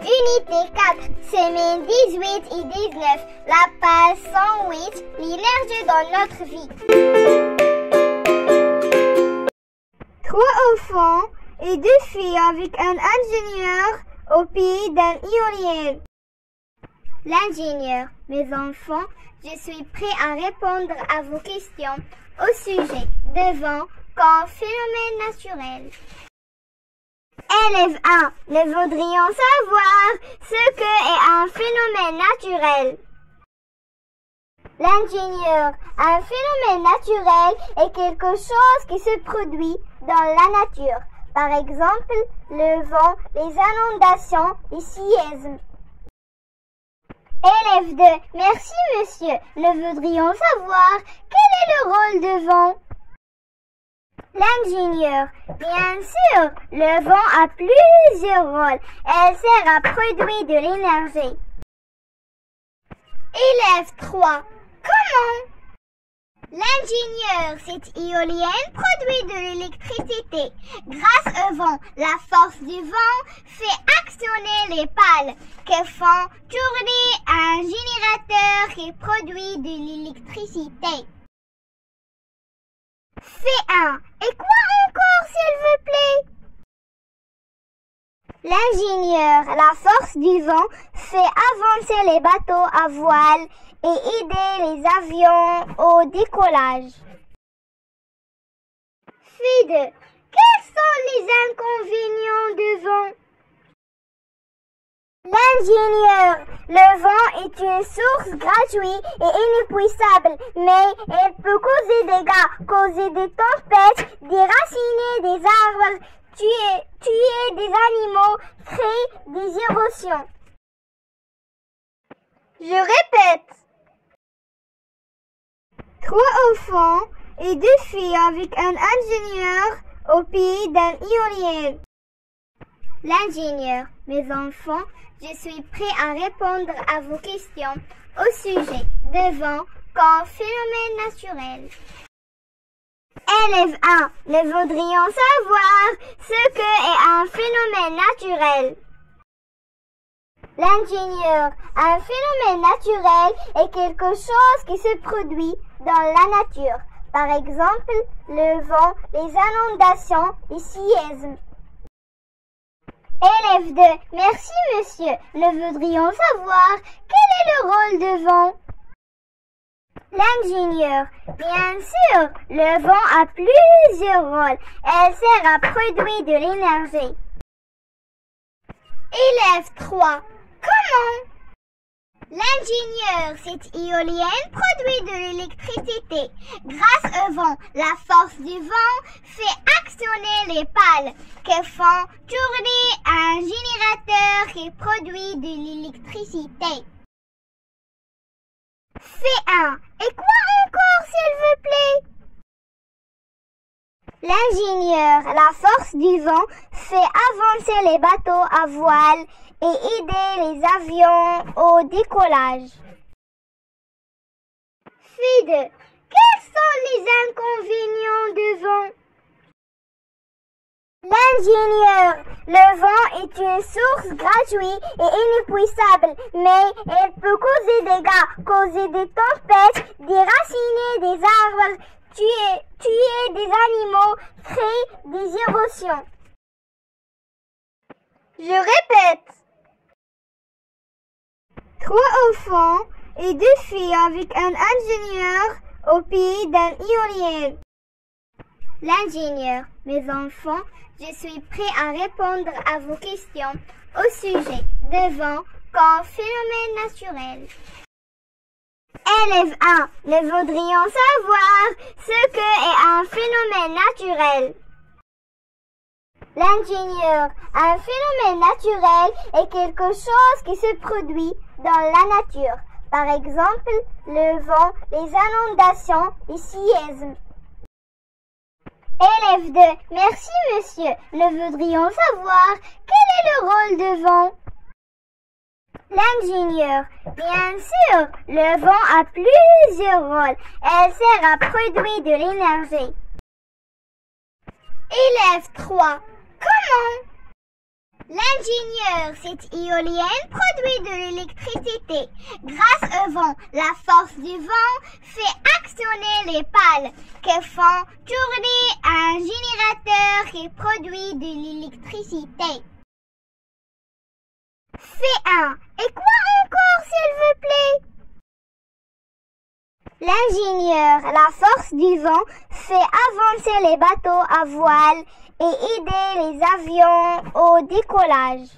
Unité 4, semaine 18 et 19, la page 108, l'énergie dans notre vie. 3 enfants et 2 filles avec un ingénieur au pays d'un éolien. L'ingénieur, mes enfants, je suis prêt à répondre à vos questions au sujet de vent comme phénomène naturel. Élève 1, nous voudrions savoir ce qu'est un phénomène naturel. L'ingénieur, un phénomène naturel est quelque chose qui se produit dans la nature. Par exemple, le vent, les inondations, les séismes. Élève 2, merci monsieur. Nous voudrions savoir quel est le rôle de vent. L'ingénieur, bien sûr, le vent a plusieurs rôles. Elle sert à produire de l'énergie. Élève 3, comment? L'ingénieur, cette éolienne produit de l'électricité. Grâce au vent, la force du vent fait actionner les pales qui font tourner un générateur qui produit de l'électricité. Fait 1. Et quoi encore, s'il vous plaît? L'ingénieur, la force du vent, fait avancer les bateaux à voile et aider les avions au décollage. Fait 2. Quels sont les inconvénients du vent? L'ingénieur, le vent est une source gratuite et inépuisable, mais elle peut causer des dégâts, causer des tempêtes, déraciner des arbres, tuer des animaux, créer des érosions. Je répète. 3 enfants et 2 filles avec un ingénieur au pays d'un éolien. L'ingénieur, mes enfants, je suis prêt à répondre à vos questions au sujet de vent comme phénomène naturel. Élève 1, nous voudrions savoir ce qu'est un phénomène naturel. L'ingénieur, un phénomène naturel est quelque chose qui se produit dans la nature. Par exemple, le vent, les inondations, les séismes. Élève 2, merci monsieur. Nous voudrions savoir quel est le rôle de vent. L'ingénieur, bien sûr, le vent a plusieurs rôles. Elle sert à produire de l'énergie. Élève 3, comment? L'ingénieur, cette éolienne produit de l'électricité. Grâce au vent, la force du vent fait actionner les pales qui font tourner un générateur qui produit de l'électricité. Fait 1. Et quoi encore, s'il vous plaît? L'ingénieur, la force du vent, fait avancer les bateaux à voile et aider les avions au décollage. Fait 2. Quels sont les inconvénients du vent? L'ingénieur, le vent est une source gratuite et inépuisable, mais elle peut causer des dégâts, causer des tempêtes, déraciner des arbres, tuer des animaux, créer des érosions. Je répète. 3 enfants et 2 filles avec un ingénieur au pays d'un éolien. L'ingénieur, mes enfants, je suis prêt à répondre à vos questions au sujet de vent comme phénomène naturel. Élève 1, nous voudrions savoir ce qu'est un phénomène naturel. L'ingénieur, un phénomène naturel est quelque chose qui se produit dans la nature. Par exemple, le vent, les inondations, les séismes. Élève 2, merci monsieur. Nous voudrions savoir quel est le rôle de vent. L'ingénieur, bien sûr, le vent a plusieurs rôles. Elle sert à produire de l'énergie. Élève 3, comment? L'ingénieur, cette éolienne produit de l'électricité. Grâce au vent, la force du vent fait actionner les pales qui font tourner un générateur qui produit de l'électricité. Fait 1. Et quoi encore, s'il vous plaît? L'ingénieur, la force du vent, fait avancer les bateaux à voile et aider les avions au décollage.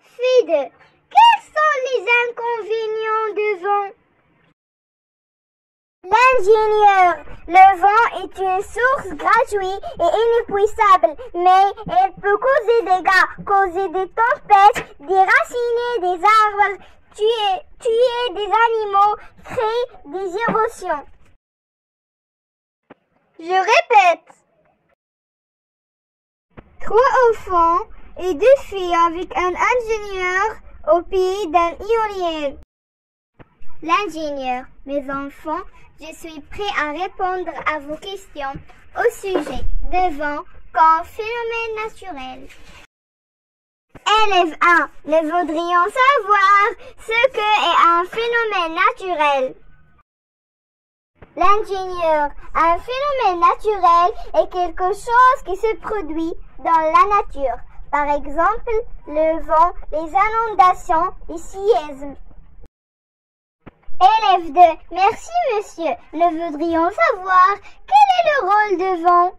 Fait 2. Quels sont les inconvénients du vent? L'ingénieur, le vent est une source gratuite et inépuisable, mais elle peut causer des dégâts, causer des tempêtes, déraciner des arbres, tuer des animaux, créer des érosions. Je répète. 3 enfants et 2 filles avec un ingénieur au pays d'un éolien. L'ingénieur, mes enfants, je suis prêt à répondre à vos questions au sujet de vent comme phénomène naturel. Élève 1, nous voudrions savoir ce qu'est un phénomène naturel. L'ingénieur, un phénomène naturel est quelque chose qui se produit dans la nature. Par exemple, le vent, les inondations, les séismes. Élève 2, merci monsieur. Nous voudrions savoir quel est le rôle du vent.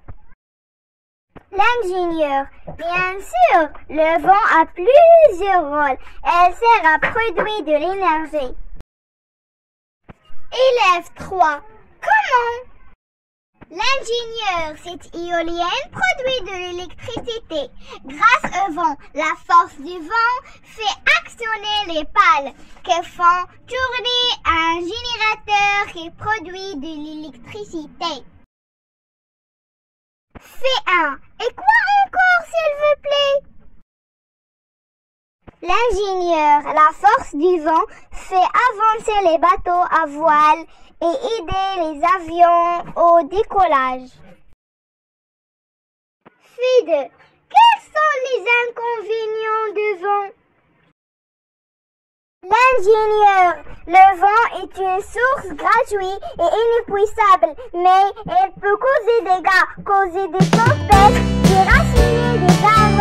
L'ingénieur, bien sûr, le vent a plusieurs rôles. Elle sert à produire de l'énergie. Élève 3, comment? L'ingénieur, cette éolienne produit de l'électricité. Grâce au vent, la force du vent fait actionner les pales qui font tourner un générateur qui produit de l'électricité. Fait 1. Et quoi encore, s'il vous plaît? L'ingénieur, la force du vent, fait avancer les bateaux à voile et aider les avions au décollage. Fait 2. Quels sont les inconvénients du vent? L'ingénieur, le vent est une source gratuite et inépuisable, mais elle peut causer des dégâts, causer des tempêtes, déraciner des arbres,